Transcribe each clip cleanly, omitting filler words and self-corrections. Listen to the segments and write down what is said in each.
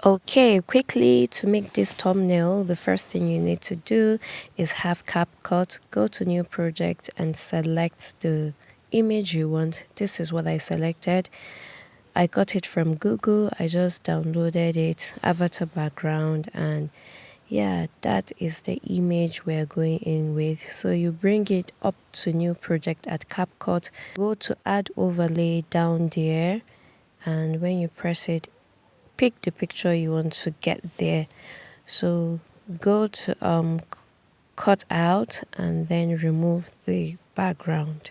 Okay, quickly to make this thumbnail, the first thing you need to do is have Capcut, go to new project and select the image you want. This is what I selected. I got it from Google. I just downloaded it, avatar background, and yeah, that is the image we're going in with. So you bring it up to new project at Capcut, go to add overlay down there, and when you press it, pick the picture you want to get there. So go to cut out and then remove the background.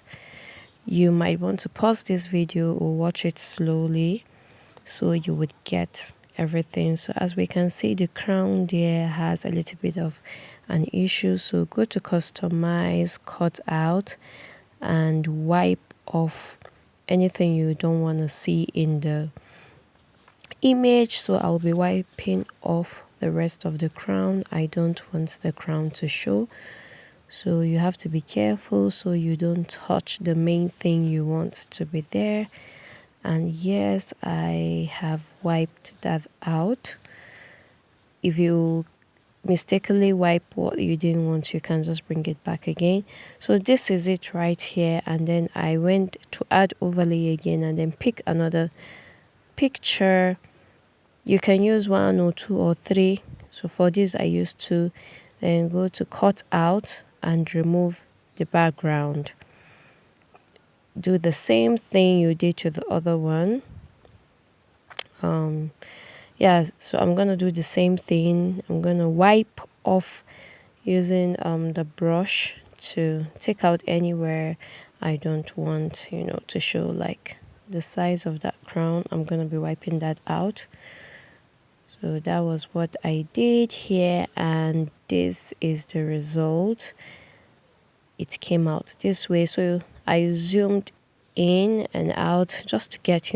You might want to pause this video or watch it slowly so you would get everything. So as we can see, the crown there has a little bit of an issue, so go to customize, cut out, and wipe off anything you don't want to see in the image. So I'll be wiping off the rest of the crown. I don't want the crown to show, so you have to be careful so you don't touch the main thing you want to be there. And yes, I have wiped that out. If you mistakenly wipe what you didn't want, you can just bring it back again. So this is it right here, and then I went to add overlay again and then pick another picture. You can use 1 or 2 or 3. So for this I used 2. Then go to cut out and remove the background. Do the same thing you did to the other one. Yeah, so I'm gonna do the same thing. I'm gonna wipe off using the brush to take out anywhere I don't want, to show, like the size of that crown. I'm gonna be wiping that out. So that was what I did here, and this is the result. It came out this way. So I zoomed in and out just to get,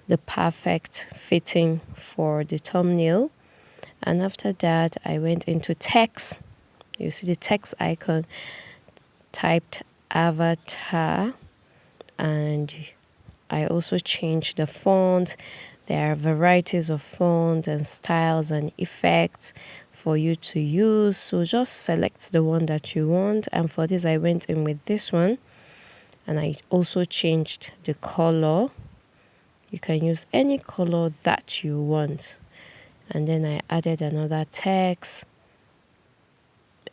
the perfect fitting for the thumbnail. And after that, I went into text. You see the text icon, typed avatar, and I also changed the font. There are varieties of fonts and styles and effects for you to use. So just select the one that you want. And for this, I went in with this one. And I also changed the color. You can use any color that you want. And then I added another text,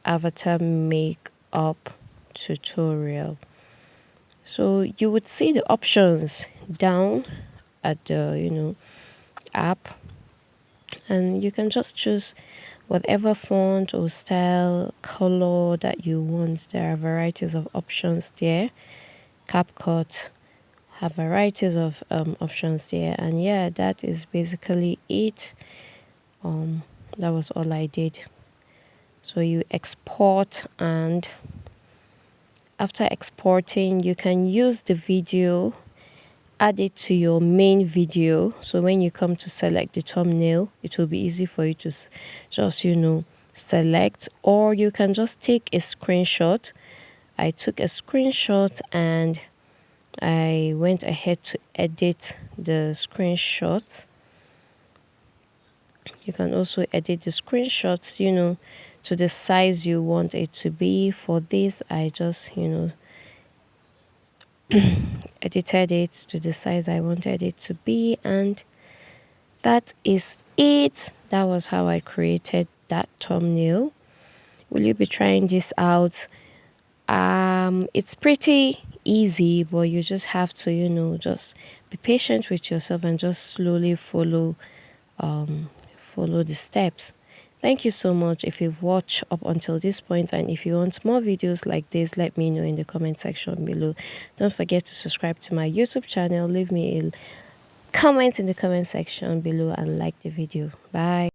avatar makeup tutorial. So you would see the options down at the app, and you can just choose whatever font or style color that you want. There are varieties of options there. Capcut have varieties of options there, and yeah, that is basically it. That was all I did. So you export, and after exporting you can use the video, add it to your main video, so when you come to select the thumbnail, it will be easy for you to just select, or you can just take a screenshot. I took a screenshot and I went ahead to edit the screenshot. You can also edit the screenshots, to the size you want it to be. For this, I just, edited it to the size I wanted it to be, and that is it. That was how I created that thumbnail. Will you be trying this out? It's pretty easy, but you just have to just be patient with yourself and just slowly follow the steps. Thank you so much if you've watched up until this point, and if you want more videos like this, let me know in the comment section below. Don't forget to subscribe to my YouTube channel. Leave me a comment in the comment section below and like the video. Bye.